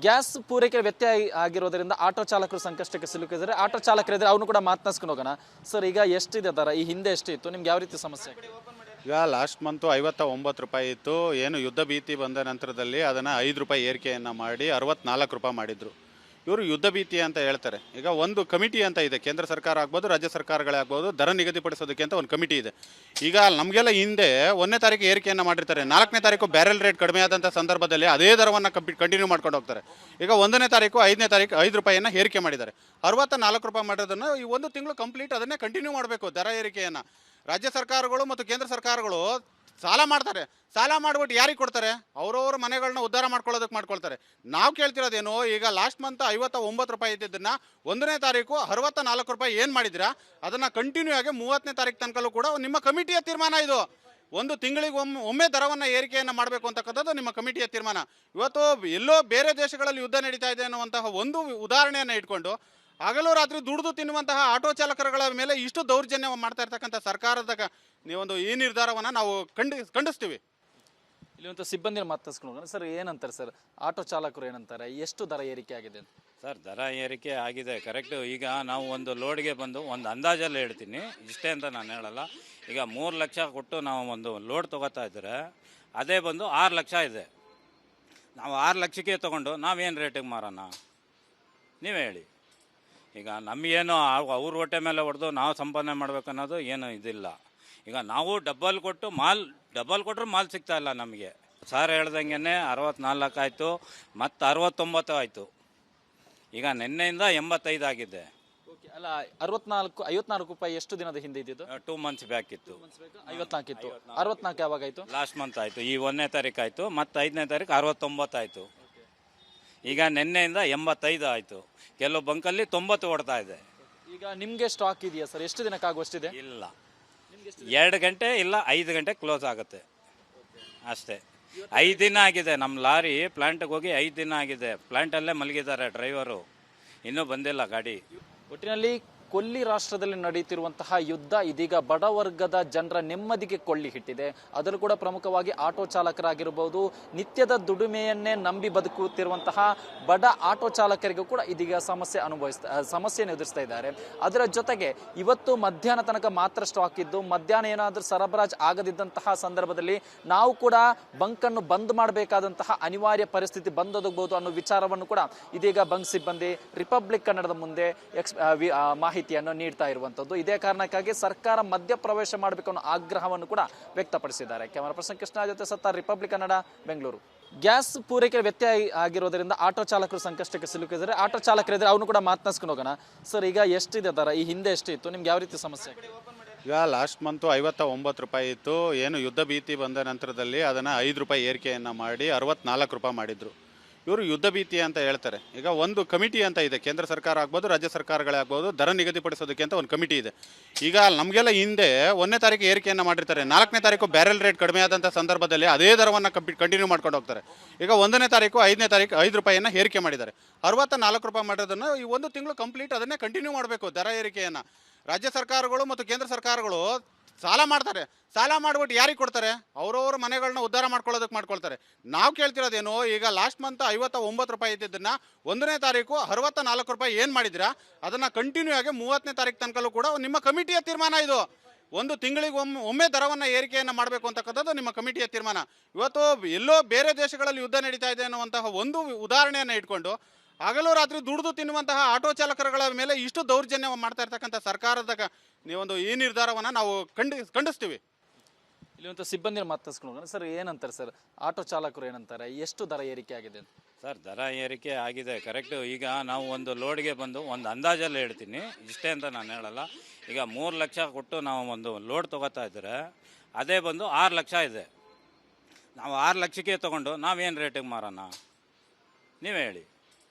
Gas ಪೂರೈಕೆ ವ್ಯತ್ಯಯ ಆಗಿರೋದ್ರಿಂದ ಆಟೋ ಚಾಲಕರು ಸಂಕಷ್ಟಕ್ಕೆ ಸಿಲುಕಿದ್ದಾರೆ. ಆಟೋ ಚಾಲಕರಿದ್ರೆ ಅವ್ನು ಕೂಡ ಮಾತನಾಡ್ಸ್ಕೊಂಡು ಹೋಗೋಣ. ಸರ್, ಈಗ ಎಷ್ಟಿದೆ ದರ? ಈ ಹಿಂದೆ ಎಷ್ಟಿತ್ತು? ನಿಮ್ಗೆ ಯಾವ ರೀತಿ ಸಮಸ್ಯೆ ಆಗಿದೆ? ಈಗ ಲಾಸ್ಟ್ ಮಂತು 59 ರೂಪಾಯಿ ಇತ್ತು. ಏನು ಯುದ್ಧ ಭೀತಿ ಬಂದ ನಂತರದಲ್ಲಿ ಅದನ್ನು 5 ರೂಪಾಯಿ ಏರಿಕೆಯನ್ನು ಮಾಡಿ 64 ರೂಪಾಯಿ ಮಾಡಿದರು. ಇವರು ಯುದ್ಧ ಭೀತಿ ಅಂತ ಹೇಳ್ತಾರೆ. ಈಗ ಒಂದು ಕಮಿಟಿ ಅಂತ ಇದೆ, ಕೇಂದ್ರ ಸರ್ಕಾರ ಆಗ್ಬೋದು, ರಾಜ್ಯ ಸರ್ಕಾರಗಳೇ ಆಗ್ಬೋದು, ದರ ನಿಗದಿಪಡಿಸೋದಕ್ಕೆ ಅಂತ ಒಂದು ಕಮಿಟಿ ಇದೆ. ಈಗ ನಮಗೆಲ್ಲ ಹಿಂದೆ 1ನೇ ತಾರೀಕು ಏರಿಕೆಯನ್ನು ಮಾಡಿರ್ತಾರೆ, 4ನೇ ತಾರೀಕು ಬ್ಯಾರೆಲ್ ರೇಟ್ ಕಡಿಮೆ ಆದಂಥ ಸಂದರ್ಭದಲ್ಲಿ ಅದೇ ದರವನ್ನು ಕಂಟಿನ್ಯೂ ಮಾಡ್ಕೊಂಡು ಹೋಗ್ತಾರೆ. ಈಗ 1ನೇ ತಾರೀಕು 5ನೇ ತಾರೀಕು 5 ರೂಪಾಯಿಯನ್ನು ಏರಿಕೆ ಮಾಡಿದ್ದಾರೆ. 64 ರೂಪಾಯಿ ಮಾಡೋದನ್ನು ಈ ಒಂದು ತಿಂಗಳು ಕಂಪ್ಲೀಟ್ ಅದನ್ನೇ ಕಂಟಿನ್ಯೂ ಮಾಡಬೇಕು ದರ ಏರಿಕೆಯನ್ನು. ರಾಜ್ಯ ಸರ್ಕಾರಗಳು ಮತ್ತು ಕೇಂದ್ರ ಸರ್ಕಾರಗಳು ಸಾಲ ಮಾಡ್ತಾರೆ. ಸಾಲ ಮಾಡಿಬಿಟ್ಟು ಯಾರಿಗೆ ಕೊಡ್ತಾರೆ? ಅವರವ್ರ ಮನೆಗಳನ್ನ ಉದ್ಧಾರ ಮಾಡ್ಕೊಳ್ಳೋದಕ್ಕೆ ಮಾಡ್ಕೊಳ್ತಾರೆ. ನಾವು ಕೇಳ್ತಿರೋದೇನು, ಈಗ ಲಾಸ್ಟ್ ಮಂತ್ 59 ರೂಪಾಯಿ ಇದ್ದಿದ್ದನ್ನು 1ನೇ ತಾರೀಕು 64 ರೂಪಾಯಿ ಏನು ಮಾಡಿದಿರಾ ಅದನ್ನು ಕಂಟಿನ್ಯೂ ಆಗಿ 30ನೇ ತಾರೀಕು ತನಕಲ್ಲೂ ಕೂಡ ನಿಮ್ಮ ಕಮಿಟಿಯ ತೀರ್ಮಾನ ಇದು. ಒಂದು ತಿಂಗಳಿಗೆ ಒಮ್ಮೆ ದರವನ್ನು ಏರಿಕೆಯನ್ನು ಮಾಡಬೇಕು ಅಂತಕ್ಕಂಥದ್ದು ನಿಮ್ಮ ಕಮಿಟಿಯ ತೀರ್ಮಾನ. ಇವತ್ತು ಎಲ್ಲೋ ಬೇರೆ ದೇಶಗಳಲ್ಲಿ ಯುದ್ಧ ನಡೀತಾ ಇದೆ ಅನ್ನುವಂತಹ ಒಂದು ಉದಾಹರಣೆಯನ್ನು ಇಟ್ಕೊಂಡು ಹಗಲು ರಾತ್ರಿ ದುಡಿದು ತಿನ್ನುವಂತಹ ಆಟೋ ಚಾಲಕರುಗಳ ಮೇಲೆ ಇಷ್ಟು ದೌರ್ಜನ್ಯ ಮಾಡ್ತಾ ಇರ್ತಕ್ಕಂಥ ಸರ್ಕಾರದ ನೀವೊಂದು ಈ ನಿರ್ಧಾರವನ್ನು ನಾವು ಖಂಡಿಸ್ತೀವಿ. ಇಲ್ಲಿ ಸಿಬ್ಬಂದಿ ಮಾತಾಡ್ಸ್ಕೊಂಡು ಹೋಗೋಣ. ಸರ್, ಏನಂತಾರೆ ಸರ್ ಆಟೋ ಚಾಲಕರು ಏನಂತಾರೆ? ಎಷ್ಟು ದರ ಏರಿಕೆ ಆಗಿದೆ ಅಂತ? ಸರ್, ದರ ಏರಿಕೆ ಆಗಿದೆ ಕರೆಕ್ಟು. ಈಗ ನಾವು ಒಂದು ಲೋಡ್ಗೆ ಬಂದು ಒಂದು ಅಂದಾಜಲ್ಲಿ ಹೇಳ್ತೀನಿ, ಇಷ್ಟೇ ಅಂತ ನಾನು ಹೇಳಲ್ಲ. ಈಗ 3 ಲಕ್ಷ ಕೊಟ್ಟು ನಾವು ಒಂದು ಲೋಡ್ ತೊಗೋತಾ ಇದ್ದರೆ ಅದೇ ಬಂದು 6 ಲಕ್ಷ ಇದೆ. ನಾವು 6 ಲಕ್ಷಕ್ಕೆ ತೊಗೊಂಡು ನಾವೇನು ರೇಟಿಗೆ ಮಾರೋಣ ನೀವೇ ಹೇಳಿ. ಈಗ ನಮಗೇನು ಅವ್ರ ಹೊಟ್ಟೆ ಮೇಲೆ ಹೊಡೆದು ನಾವು ಸಂಪಾದನೆ ಮಾಡ್ಬೇಕನ್ನೋದು ಏನು ಇದಿಲ್ಲ. ಈಗ ನಾವು ಡಬಲ್ ಕೊಟ್ಟರು ಮಾಲ್ ಸಿಗ್ತಾ ಇಲ್ಲ ನಮಗೆ. ಸರ್ ಹೇಳ್ದಂಗೆ 64 ಆಯಿತು, ಮತ್ತು 69 ಆಯಿತು. ಈಗ ನಿನ್ನೆಯಿಂದ 85 ಆಗಿದೆ. ಅಲ್ಲ, 54 ರೂಪಾಯಿ ಎಷ್ಟು ದಿನದ ಹಿಂದೆ ಇದ್ದಿದ್ದು? 2 ಮಂತ್ಸ್ ಬ್ಯಾಕ್ ಇತ್ತು. 54 ಇತ್ತು. 64 ಯಾವಾಗ ಆಯಿತು? ಲಾಸ್ಟ್ ಮಂತ್ ಆಯಿತು. ಈ 1ನೇ ತಾರೀಕು ಆಯಿತು, ಮತ್ತು 5ನೇ ತಾರೀಕು 69 ಆಯಿತು. ಈಗ ನಿನ್ನೆಯಿಂದ 85 ಆಯಿತು. ಕೆಲವು ಬಂಕಲ್ಲಿ 90 ಓಡ್ತಾ ಇದೆ. ಈಗ ನಿಮಗೆ ಸ್ಟಾಕ್ ಇದೆಯಾ ಸರ್? ಎಷ್ಟು ದಿನಕ್ಕಾಗುವಷ್ಟಿದೆ? ಇಲ್ಲ, 2 ಗಂಟೆ ಇಲ್ಲ 5 ಗಂಟೆ ಕ್ಲೋಸ್ ಆಗುತ್ತೆ ಅಷ್ಟೇ. 5 ದಿನ ಆಗಿದೆ. ನಮ್ಮ ಲಾರಿ ಪ್ಲಾಂಟ್ಗೆ ಹೋಗಿ 5 ದಿನ ಆಗಿದೆ. ಪ್ಲಾಂಟಲ್ಲೇ ಮಲಗಿದ್ದಾರೆ ಡ್ರೈವರು, ಇನ್ನೂ ಬಂದಿಲ್ಲ ಗಾಡಿ. ಒಟ್ಟಿನಲ್ಲಿ ಕೊಲ್ಲಿ ರಾಷ್ಟ್ರದಲ್ಲಿ ನಡೀತಿರುವಂತಹ ಯುದ್ಧ ಇದೀಗ ಬಡವರ್ಗದ ಜನರ ನೆಮ್ಮದಿಗೆ ಕೊಳ್ಳಿ ಹಿಟ್ಟಿದೆ. ಅದರಲ್ಲೂ ಕೂಡ ಪ್ರಮುಖವಾಗಿ ಆಟೋ ಚಾಲಕರಾಗಿರ್ಬೋದು, ನಿತ್ಯದ ದುಡಿಮೆಯನ್ನೇ ನಂಬಿ ಬದುಕುತ್ತಿರುವಂತಹ ಬಡ ಆಟೋ ಚಾಲಕರಿಗೂ ಕೂಡ ಇದೀಗ ಸಮಸ್ಯೆಯನ್ನು ಎದುರಿಸ್ತಾ ಇದ್ದಾರೆ. ಅದರ ಜೊತೆಗೆ ಇವತ್ತು ಮಧ್ಯಾಹ್ನ ತನಕ ಮಾತ್ರ ಸ್ಟಾಕ್ ಇದ್ದು, ಮಧ್ಯಾಹ್ನ ಏನಾದರೂ ಸರಬರಾಜು ಆಗದಿದ್ದಂತಹ ಸಂದರ್ಭದಲ್ಲಿ ನಾವು ಕೂಡ ಬಂಕನ್ನು ಬಂದ್ ಮಾಡಬೇಕಾದಂತಹ ಅನಿವಾರ್ಯ ಪರಿಸ್ಥಿತಿ ಬಂದೊದಗಬಹುದು ಅನ್ನೋ ವಿಚಾರವನ್ನು ಕೂಡ ಇದೀಗ ಬಂಕ್ ಸಿಬ್ಬಂದಿ ರಿಪಬ್ಲಿಕ್ ಕನ್ನಡದ ಮುಂದೆ ಮಾಹಿತಿಯನ್ನು ನೀಡ್ತಾ ಇರುವಂತದ್ದು. ಇದೇ ಕಾರಣಕ್ಕಾಗಿ ಸರ್ಕಾರ ಮಧ್ಯಪ್ರವೇಶ ಮಾಡಬೇಕು ಅನ್ನೋ ಆಗ್ರಹವನ್ನು ಕೂಡ ವ್ಯಕ್ತಪಡಿಸಿದ್ದಾರೆ. ಕ್ಯಾಮರಾ ಪರ್ಸನ್ ಕೃಷ್ಣ ಜೊತೆ ಸತ್ತಾರ್, ರಿಪಬ್ಲಿಕ್ ಕನ್ನಡ, ಬೆಂಗಳೂರು. ಗ್ಯಾಸ್ ಪೂರೈಕೆ ವ್ಯತ್ಯಯ ಆಗಿರೋದ್ರಿಂದ ಆಟೋ ಚಾಲಕರು ಸಂಕಷ್ಟಕ್ಕೆ ಸಿಲುಕಿದ್ದಾರೆ. ಆಟೋ ಚಾಲಕರಿದ್ರೆ ಅವ್ನು ಕೂಡ ಮಾತನಾಡ್ಸ್ಕೊಂಡು ಹೋಗೋಣ. ಸರ್, ಈಗ ಎಷ್ಟಿದೆ ದರ? ಈ ಹಿಂದೆ ಎಷ್ಟಿತ್ತು? ನಿಮ್ಗೆ ಯಾವ ರೀತಿ ಸಮಸ್ಯೆ ಆಗಿದೆ? ಈಗ ಲಾಸ್ಟ್ ಮಂತು 59 ರೂಪಾಯಿ ಇತ್ತು. ಏನು ಯುದ್ಧ ಭೀತಿ ಬಂದ ನಂತರದಲ್ಲಿ ಅದನ್ನು 5 ರೂಪಾಯಿ ಏರಿಕೆಯನ್ನು ಮಾಡಿ 64 ರೂಪಾಯಿ ಮಾಡಿದರು. ಇವರು ಯುದ್ಧ ಭೀತಿ ಅಂತ ಹೇಳ್ತಾರೆ. ಈಗ ಒಂದು ಕಮಿಟಿ ಅಂತ ಇದೆ, ಕೇಂದ್ರ ಸರ್ಕಾರ ಆಗ್ಬೋದು, ರಾಜ್ಯ ಸರ್ಕಾರಗಳೇ ಆಗ್ಬೋದು, ದರ ನಿಗದಿಪಡಿಸೋದಕ್ಕೆ ಅಂತ ಒಂದು ಕಮಿಟಿ ಇದೆ. ಈಗ ನಮಗೆಲ್ಲ ಹಿಂದೆ 1ನೇ ತಾರೀಕು ಏರಿಕೆಯನ್ನು ಮಾಡಿರ್ತಾರೆ, 4ನೇ ತಾರೀಕು ಬ್ಯಾರೆಲ್ ರೇಟ್ ಕಡಿಮೆ ಆದಂಥ ಸಂದರ್ಭದಲ್ಲಿ ಅದೇ ದರವನ್ನು ಕಂಟಿನ್ಯೂ ಮಾಡ್ಕೊಂಡು ಹೋಗ್ತಾರೆ. ಈಗ 1ನೇ ತಾರೀಕು 5ನೇ ತಾರೀಕು 5 ರೂಪಾಯಿಯನ್ನು ಏರಿಕೆ ಮಾಡಿದ್ದಾರೆ. 64 ರೂಪಾಯಿ ಮಾಡೋದನ್ನು ಈ ಒಂದು ತಿಂಗಳು ಕಂಪ್ಲೀಟ್ ಅದನ್ನೇ ಕಂಟಿನ್ಯೂ ಮಾಡಬೇಕು ದರ ಏರಿಕೆಯನ್ನು. ರಾಜ್ಯ ಸರ್ಕಾರಗಳು ಮತ್ತು ಕೇಂದ್ರ ಸರ್ಕಾರಗಳು ಸಾಲ ಮಾಡ್ತಾರೆ. ಸಾಲ ಮಾಡಿಬಿಟ್ಟು ಯಾರಿಗೆ ಕೊಡ್ತಾರೆ? ಅವರವ್ರ ಮನೆಗಳನ್ನ ಉದ್ಧಾರ ಮಾಡ್ಕೊಳ್ಳೋದಕ್ಕೆ ಮಾಡ್ಕೊಳ್ತಾರೆ. ನಾವು ಕೇಳ್ತಿರೋದೇನು, ಈಗ ಲಾಸ್ಟ್ ಮಂತ್ 59 ರೂಪಾಯಿ ಇದ್ದಿದ್ದನ್ನು 1ನೇ ತಾರೀಕು 64 ರೂಪಾಯಿ ಏನು ಮಾಡಿದಿರಾ ಅದನ್ನು ಕಂಟಿನ್ಯೂ ಆಗಿ 30ನೇ ತಾರೀಕು ತನಕಲ್ಲೂ ಕೂಡ ನಿಮ್ಮ ಕಮಿಟಿಯ ತೀರ್ಮಾನ ಇದು. ಒಂದು ತಿಂಗಳಿಗೆ ಒಮ್ಮೆ ದರವನ್ನು ಏರಿಕೆಯನ್ನು ಮಾಡಬೇಕು ಅಂತಕ್ಕಂಥದ್ದು ನಿಮ್ಮ ಕಮಿಟಿಯ ತೀರ್ಮಾನ. ಇವತ್ತು ಎಲ್ಲೋ ಬೇರೆ ದೇಶಗಳಲ್ಲಿ ಯುದ್ಧ ನಡೀತಾ ಇದೆ ಅನ್ನುವಂತಹ ಒಂದು ಉದಾಹರಣೆಯನ್ನು ಇಟ್ಕೊಂಡು ಹಗಲು ರಾತ್ರಿ ದುಡಿದು ತಿನ್ನುವಂತಹ ಆಟೋ ಚಾಲಕರುಗಳ ಮೇಲೆ ಇಷ್ಟು ದೌರ್ಜನ್ಯ ಮಾಡ್ತಾ ಇರ್ತಕ್ಕಂಥ ಸರ್ಕಾರದ ನೀವೊಂದು ಈ ನಿರ್ಧಾರವನ್ನು ನಾವು ಖಂಡಿಸ್ತೀವಿ. ಇಲ್ಲಿ ಸಿಬ್ಬಂದಿ ಮಾತಾಡ್ಸ್ಕೊಂಡು ಹೋಗೋಣ. ಸರ್, ಏನಂತಾರೆ ಸರ್ ಆಟೋ ಚಾಲಕರು ಏನಂತಾರೆ? ಎಷ್ಟು ದರ ಏರಿಕೆ ಆಗಿದೆ ಅಂತ? ಸರ್, ದರ ಏರಿಕೆ ಆಗಿದೆ ಕರೆಕ್ಟು. ಈಗ ನಾವು ಒಂದು ಲೋಡ್ಗೆ ಬಂದು ಒಂದು ಅಂದಾಜಲ್ಲಿ ಹೇಳ್ತೀನಿ, ಇಷ್ಟೇ ಅಂತ ನಾನು ಹೇಳಲ್ಲ. ಈಗ 3 ಲಕ್ಷ ಕೊಟ್ಟು ನಾವು ಒಂದು ಲೋಡ್ ತೊಗೋತಾ ಇದ್ದರೆ ಅದೇ ಬಂದು 6 ಲಕ್ಷ ಇದೆ. ನಾವು 6 ಲಕ್ಷಕ್ಕೆ ತೊಗೊಂಡು ನಾವೇನು ರೇಟಿಗೆ ಮಾರೋಣ ನೀವೇ ಹೇಳಿ.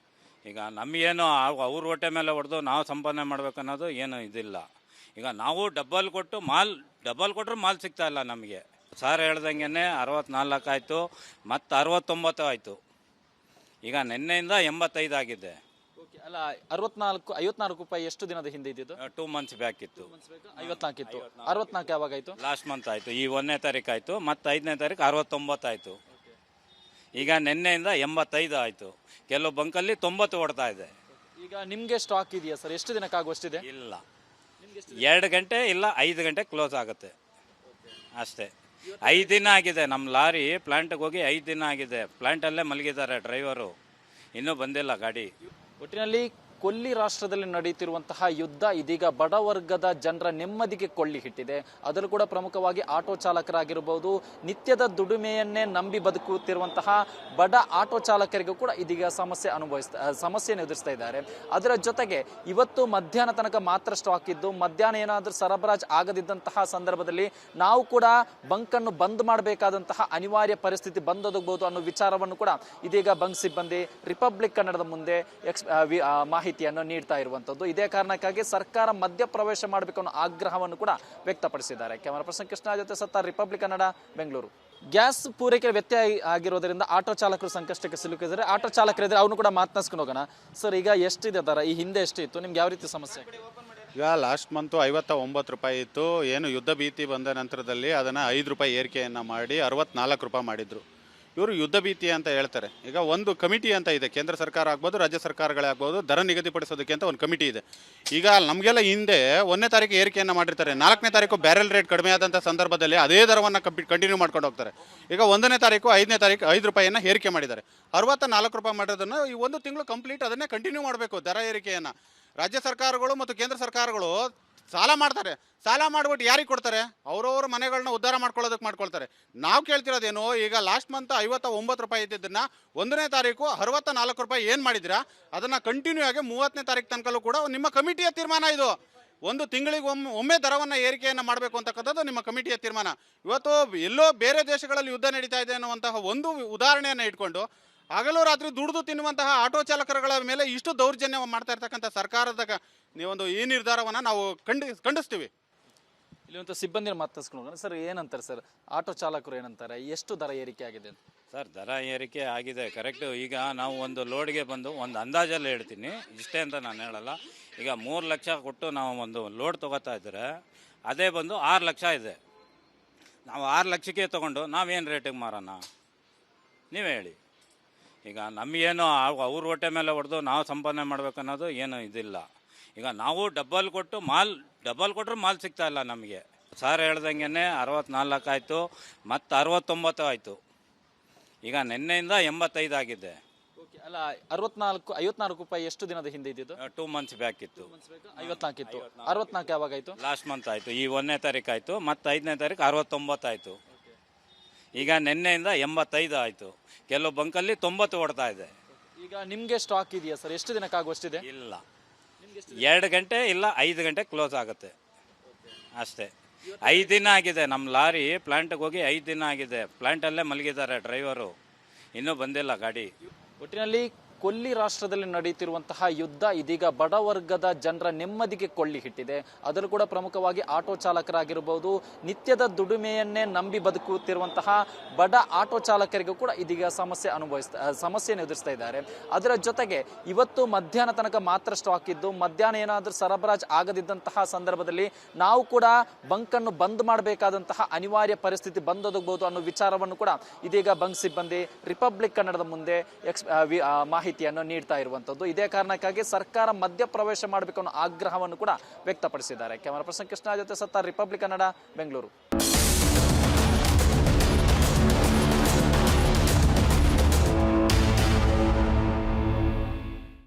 ಈಗ ನಮಗೇನು ಅವ್ರ ಹೊಟ್ಟೆ ಮೇಲೆ ಹೊಡೆದು ನಾವು ಸಂಪಾದನೆ ಮಾಡ್ಬೇಕನ್ನೋದು ಏನು ಇದಿಲ್ಲ. ಈಗ ನಾವು ಡಬಲ್ ಕೊಟ್ಟರು ಮಾಲ್ ಸಿಗ್ತಾ ಇಲ್ಲ ನಮಗೆ. ಸರ್ ಹೇಳ್ದಂಗೆ 64 ಆಯಿತು, ಮತ್ತು 69 ಆಯಿತು. ಈಗ ನಿನ್ನೆಯಿಂದ 85 ಆಗಿದೆ. ಅಲ್ಲ, 54 ರೂಪಾಯಿ ಎಷ್ಟು ದಿನದ ಹಿಂದೆ ಇದ್ದಿದ್ದು? 2 ಮಂತ್ಸ್ ಬ್ಯಾಕ್ ಇತ್ತು. 54 ಇತ್ತು. 64 ಯಾವಾಗ ಆಯಿತು? ಲಾಸ್ಟ್ ಮಂತ್ ಆಯಿತು. ಈ 1ನೇ ತಾರೀಕು ಆಯಿತು, ಮತ್ತು 5ನೇ ತಾರೀಕು 69 ಆಯಿತು. ಈಗ ನಿನ್ನೆಯಿಂದ 85 ಆಯಿತು. ಕೆಲವು ಬಂಕಲ್ಲಿ 90 ಓಡ್ತಾ ಇದೆ. ಈಗ ನಿಮಗೆ ಸ್ಟಾಕ್ ಇದೆಯಾ ಸರ್? ಎಷ್ಟು ದಿನಕ್ಕಾಗುವಷ್ಟಿದೆ? ಇಲ್ಲ, 2 ಗಂಟೆ ಇಲ್ಲ 5 ಗಂಟೆ ಕ್ಲೋಸ್ ಆಗುತ್ತೆ ಅಷ್ಟೇ. 5 ದಿನ ಆಗಿದೆ. ನಮ್ಮ ಲಾರಿ ಪ್ಲಾಂಟ್ಗೆ ಹೋಗಿ 5 ದಿನ ಆಗಿದೆ. ಪ್ಲಾಂಟಲ್ಲೇ ಮಲಗಿದ್ದಾರೆ ಡ್ರೈವರು, ಇನ್ನೂ ಬಂದಿಲ್ಲ ಗಾಡಿ. ಒಟ್ಟಿನಲ್ಲಿ ಕೊಲ್ಲಿ ರಾಷ್ಟ್ರದಲ್ಲಿ ನಡೀತಿರುವಂತಹ ಯುದ್ಧ ಇದೀಗ ಬಡವರ್ಗದ ಜನರ ನೆಮ್ಮದಿಗೆ ಕೊಳ್ಳಿ ಹಿಟ್ಟಿದೆ. ಅದರಲ್ಲೂ ಕೂಡ ಪ್ರಮುಖವಾಗಿ ಆಟೋ ಚಾಲಕರಾಗಿರ್ಬೋದು, ನಿತ್ಯದ ದುಡಿಮೆಯನ್ನೇ ನಂಬಿ ಬದುಕುತ್ತಿರುವಂತಹ ಬಡ ಆಟೋ ಚಾಲಕರಿಗೂ ಕೂಡ ಇದೀಗ ಸಮಸ್ಯೆಯನ್ನು ಎದುರಿಸ್ತಾ ಇದ್ದಾರೆ. ಅದರ ಜೊತೆಗೆ ಇವತ್ತು ಮಧ್ಯಾಹ್ನ ತನಕ ಮಾತ್ರ ಸ್ಟಾಕ್ ಇದ್ದು, ಮಧ್ಯಾಹ್ನ ಏನಾದರೂ ಸರಬರಾಜು ಆಗದಿದ್ದಂತಹ ಸಂದರ್ಭದಲ್ಲಿ ನಾವು ಕೂಡ ಬಂಕನ್ನು ಬಂದ್ ಮಾಡಬೇಕಾದಂತಹ ಅನಿವಾರ್ಯ ಪರಿಸ್ಥಿತಿ ಬಂದೊದಗಬಹುದು ಅನ್ನೋ ವಿಚಾರವನ್ನು ಕೂಡ ಇದೀಗ ಬಂಕ್ ಸಿಬ್ಬಂದಿ ರಿಪಬ್ಲಿಕ್ ಕನ್ನಡದ ಮುಂದೆ ಮಾಹಿತಿಯನ್ನು ನೀಡ್ತಾ ಇರುವಂತದ್ದು. ಇದೇ ಕಾರಣಕ್ಕಾಗಿ ಸರ್ಕಾರ ಮಧ್ಯಪ್ರವೇಶ ಮಾಡಬೇಕು ಅನ್ನೋ ಆಗ್ರಹವನ್ನು ಕೂಡ ವ್ಯಕ್ತಪಡಿಸಿದ್ದಾರೆ. ಕ್ಯಾಮರಾ ಪರ್ಸನ್ ಕೃಷ್ಣ ಜೊತೆ ಸತ್ತಾರ್, ರಿಪಬ್ಲಿಕ್ ಕನ್ನಡ, ಬೆಂಗಳೂರು. ಗ್ಯಾಸ್ ಪೂರೈಕೆ ವ್ಯತ್ಯಯ ಆಗಿರೋದ್ರಿಂದ ಆಟೋ ಚಾಲಕರು ಸಂಕಷ್ಟಕ್ಕೆ ಸಿಲುಕಿದ್ದಾರೆ. ಆಟೋ ಚಾಲಕರಿದ್ರೆ ಅವನು ಕೂಡ ಮಾತನಾಡ್ಸ್ಕೊಂಡು ಹೋಗೋಣ. ಸರ್, ಈಗ ಎಷ್ಟಿದೆ ದರ? ಈ ಹಿಂದೆ ಎಷ್ಟಿತ್ತು? ನಿಮ್ಗೆ ಯಾವ ರೀತಿ ಸಮಸ್ಯೆ? ಈಗ ಲಾಸ್ಟ್ ಮಂತು 59 ರೂಪಾಯಿ ಇತ್ತು. ಏನು ಯುದ್ಧ ಭೀತಿ ಬಂದ ನಂತರದಲ್ಲಿ ಅದನ್ನು 5 ರೂಪಾಯಿ ಏರಿಕೆಯನ್ನು ಮಾಡಿ 64 ರೂಪಾಯಿ ಮಾಡಿದ್ರು. ಇವರು ಯುದ್ಧ ಭೀತಿ ಅಂತ ಹೇಳ್ತಾರೆ. ಈಗ ಒಂದು ಕಮಿಟಿ ಅಂತ ಇದೆ, ಕೇಂದ್ರ ಸರ್ಕಾರ ಆಗ್ಬೋದು, ರಾಜ್ಯ ಸರ್ಕಾರಗಳೇ ಆಗ್ಬೋದು, ದರ ನಿಗದಿಪಡಿಸೋದಕ್ಕೆ ಅಂತ ಒಂದು ಕಮಿಟಿ ಇದೆ. ಈಗ ನಮಗೆಲ್ಲ ಹಿಂದೆ 1ನೇ ತಾರೀಕು ಏರಿಕೆಯನ್ನು ಮಾಡಿರ್ತಾರೆ, 4ನೇ ತಾರೀಕು ಬ್ಯಾರೆಲ್ ರೇಟ್ ಕಡಿಮೆ ಆದಂಥ ಸಂದರ್ಭದಲ್ಲಿ ಅದೇ ದರವನ್ನು ಕಂಟಿನ್ಯೂ ಮಾಡ್ಕೊಂಡು ಹೋಗ್ತಾರೆ. ಈಗ 1ನೇ ತಾರೀಕು 5ನೇ ತಾರೀಕು 5 ರೂಪಾಯಿಯನ್ನು ಏರಿಕೆ ಮಾಡಿದ್ದಾರೆ. 64 ರೂಪಾಯಿ ಮಾಡಿರೋದನ್ನು ಈ ಒಂದು ತಿಂಗಳು ಕಂಪ್ಲೀಟ್ ಅದನ್ನೇ ಕಂಟಿನ್ಯೂ ಮಾಡಬೇಕು ದರ ಏರಿಕೆಯನ್ನು. ರಾಜ್ಯ ಸರ್ಕಾರಗಳು ಮತ್ತು ಕೇಂದ್ರ ಸರ್ಕಾರಗಳು ಸಾಲ ಮಾಡ್ತಾರೆ. ಸಾಲ ಮಾಡಿಬಿಟ್ಟು ಯಾರಿಗೆ ಕೊಡ್ತಾರೆ? ಅವರವ್ರ ಮನೆಗಳನ್ನ ಉದ್ಧಾರ ಮಾಡ್ಕೊಳ್ಳೋದಕ್ಕೆ ಮಾಡ್ಕೊಳ್ತಾರೆ. ನಾವು ಕೇಳ್ತಿರೋದೇನು, ಈಗ ಲಾಸ್ಟ್ ಮಂತ್ 59 ರೂಪಾಯಿ ಇದ್ದಿದ್ದನ್ನು 1ನೇ ತಾರೀಕು 64 ರೂಪಾಯಿ ಏನು ಮಾಡಿದಿರಾ ಅದನ್ನು ಕಂಟಿನ್ಯೂ ಆಗಿ 30ನೇ ತಾರೀಕು ತನಕಲ್ಲೂ ಕೂಡ ನಿಮ್ಮ ಕಮಿಟಿಯ ತೀರ್ಮಾನ ಇದು. ಒಂದು ತಿಂಗಳಿಗೆ ಒಮ್ಮೆ ದರವನ್ನು ಏರಿಕೆಯನ್ನು ಮಾಡಬೇಕು ಅಂತಕ್ಕಂಥದ್ದು ನಿಮ್ಮ ಕಮಿಟಿಯ ತೀರ್ಮಾನ. ಇವತ್ತು ಎಲ್ಲೋ ಬೇರೆ ದೇಶಗಳಲ್ಲಿ ಯುದ್ಧ ನಡೀತಾ ಇದೆ ಅನ್ನುವಂತಹ ಒಂದು ಉದಾಹರಣೆಯನ್ನು ಇಟ್ಕೊಂಡು ಹಗಲು ರಾತ್ರಿ ದುಡಿದು ತಿನ್ನುವಂತಹ ಆಟೋ ಚಾಲಕರುಗಳ ಮೇಲೆ ಇಷ್ಟು ದೌರ್ಜನ್ಯ ಮಾಡ್ತಾ ಇರ್ತಕ್ಕಂಥ ಸರ್ಕಾರದ ನೀವೊಂದು ಈ ನಿರ್ಧಾರವನ್ನು ನಾವು ಖಂಡಿಸ್ತೀವಿ. ಇಲ್ಲಿಂತ ಸಿಬ್ಬಂದಿನ ಮಾತಾಡ್ಸ್ಕೊಂಡು ಸರ್, ಏನಂತಾರೆ ಸರ್ ಆಟೋ ಚಾಲಕರು ಏನಂತಾರೆ? ಎಷ್ಟು ದರ ಏರಿಕೆ ಆಗಿದೆ ಅಂತ? ಸರ್, ದರ ಏರಿಕೆ ಆಗಿದೆ ಕರೆಕ್ಟು. ಈಗ ನಾವು ಒಂದು ಲೋಡ್ಗೆ ಬಂದು ಒಂದು ಅಂದಾಜಲ್ಲಿ ಹೇಳ್ತೀನಿ, ಇಷ್ಟೇ ಅಂತ ನಾನು ಹೇಳಲ್ಲ. ಈಗ 3 ಲಕ್ಷ ಕೊಟ್ಟು ನಾವು ಒಂದು ಲೋಡ್ ತೊಗೋತಾ ಇದ್ದರೆ ಅದೇ ಬಂದು 6 ಲಕ್ಷ ಇದೆ. ನಾವು 6 ಲಕ್ಷಕ್ಕೆ ತೊಗೊಂಡು ನಾವೇನು ರೇಟಿಗೆ ಮಾರೋಣ ನೀವೇ ಹೇಳಿ. ಈಗ ನಮಗೇನು ಅವ್ರ ಹೊಟ್ಟೆ ಮೇಲೆ ಹೊಡೆದು ನಾವು ಸಂಪಾದನೆ ಮಾಡ್ಬೇಕನ್ನೋದು ಏನು ಇದಿಲ್ಲ. ಈಗ ನಾವು ಡಬಲ್ ಕೊಟ್ಟರು ಮಾಲ್ ಸಿಗ್ತಾ ಇಲ್ಲ ನಮಗೆ. ಸರ್ ಹೇಳ್ದಂಗೆ 64 ಆಯಿತು, ಮತ್ತು 69 ಆಯಿತು. ಈಗ ನಿನ್ನೆಯಿಂದ 85 ಆಗಿದೆ. ಅಲ್ಲ, 54 ರೂಪಾಯಿ ಎಷ್ಟು ದಿನದ ಹಿಂದೆ ಇದ್ದಿದ್ದು? 2 ಮಂತ್ಸ್ ಬ್ಯಾಕ್ ಇತ್ತು. 54 ಇತ್ತು. 64 ಯಾವಾಗ ಆಯಿತು? ಲಾಸ್ಟ್ ಮಂತ್ ಆಯಿತು. ಈ 1ನೇ ತಾರೀಕು ಆಯಿತು, ಮತ್ತು 5ನೇ ತಾರೀಕು 69 ಆಯಿತು. ಈಗ ನಿನ್ನೆಯಿಂದ 85 ಆಯಿತು. ಕೆಲವು ಬಂಕಲ್ಲಿ 90 ಓಡ್ತಾ ಇದೆ. ಈಗ ನಿಮಗೆ ಸ್ಟಾಕ್ ಇದೆಯಾ ಸರ್? ಎಷ್ಟು ದಿನಕ್ಕಾಗುವಷ್ಟಿದೆ? ಇಲ್ಲ, 2 ಗಂಟೆ ಇಲ್ಲ 5 ಗಂಟೆ ಕ್ಲೋಸ್ ಆಗುತ್ತೆ ಅಷ್ಟೇ. 5 ದಿನ ಆಗಿದೆ. ನಮ್ಮ ಲಾರಿ ಪ್ಲಾಂಟ್ಗೆ ಹೋಗಿ 5 ದಿನ ಆಗಿದೆ. ಪ್ಲಾಂಟಲ್ಲೇ ಮಲಗಿದ್ದಾರೆ ಡ್ರೈವರು, ಇನ್ನೂ ಬಂದಿಲ್ಲ ಗಾಡಿ. ಒಟ್ಟಿನಲ್ಲಿ ಕೊಲ್ಲಿ ರಾಷ್ಟ್ರದಲ್ಲಿ ನಡೀತಿರುವಂತಹ ಯುದ್ಧ ಇದೀಗ ಬಡವರ್ಗದ ಜನರ ನೆಮ್ಮದಿಗೆ ಕೊಳ್ಳಿ ಹಿಟ್ಟಿದೆ. ಅದರಲ್ಲೂ ಕೂಡ ಪ್ರಮುಖವಾಗಿ ಆಟೋ ಚಾಲಕರಾಗಿರ್ಬೋದು, ನಿತ್ಯದ ದುಡಿಮೆಯನ್ನೇ ನಂಬಿ ಬದುಕುತ್ತಿರುವಂತಹ ಬಡ ಆಟೋ ಚಾಲಕರಿಗೂ ಕೂಡ ಇದೀಗ ಸಮಸ್ಯೆಯನ್ನು ಎದುರಿಸ್ತಾ ಇದ್ದಾರೆ. ಅದರ ಜೊತೆಗೆ ಇವತ್ತು ಮಧ್ಯಾಹ್ನ ತನಕ ಮಾತ್ರ ಸ್ಟಾಕ್ ಇದ್ದು, ಮಧ್ಯಾಹ್ನ ಏನಾದರೂ ಸರಬರಾಜು ಆಗದಿದ್ದಂತಹ ಸಂದರ್ಭದಲ್ಲಿ ನಾವು ಕೂಡ ಬಂಕನ್ನು ಬಂದ್ ಮಾಡಬೇಕಾದಂತಹ ಅನಿವಾರ್ಯ ಪರಿಸ್ಥಿತಿ ಬಂದೊದಗಬಹುದು ಅನ್ನೋ ವಿಚಾರವನ್ನು ಕೂಡ ಇದೀಗ ಬಂಕ್ ಸಿಬ್ಬಂದಿ ರಿಪಬ್ಲಿಕ್ ಕನ್ನಡದ ಮುಂದೆ ಮಾಹಿತಿಯನ್ನು ನೀಡ್ತಾ ಇರುವಂತದ್ದು. ಇದೇ ಕಾರಣಕ್ಕಾಗಿ ಸರ್ಕಾರ ಮಧ್ಯಪ್ರವೇಶ ಮಾಡಬೇಕು ಅನ್ನೋ ಆಗ್ರಹವನ್ನು ಕೂಡ ವ್ಯಕ್ತಪಡಿಸಿದ್ದಾರೆ. ಕ್ಯಾಮರಾ ಪರ್ಸನ್ ಕೃಷ್ಣ ಜೊತೆ ಸತ್ತಾರ್, ರಿಪಬ್ಲಿಕ್ ಕನ್ನಡ, ಬೆಂಗಳೂರು.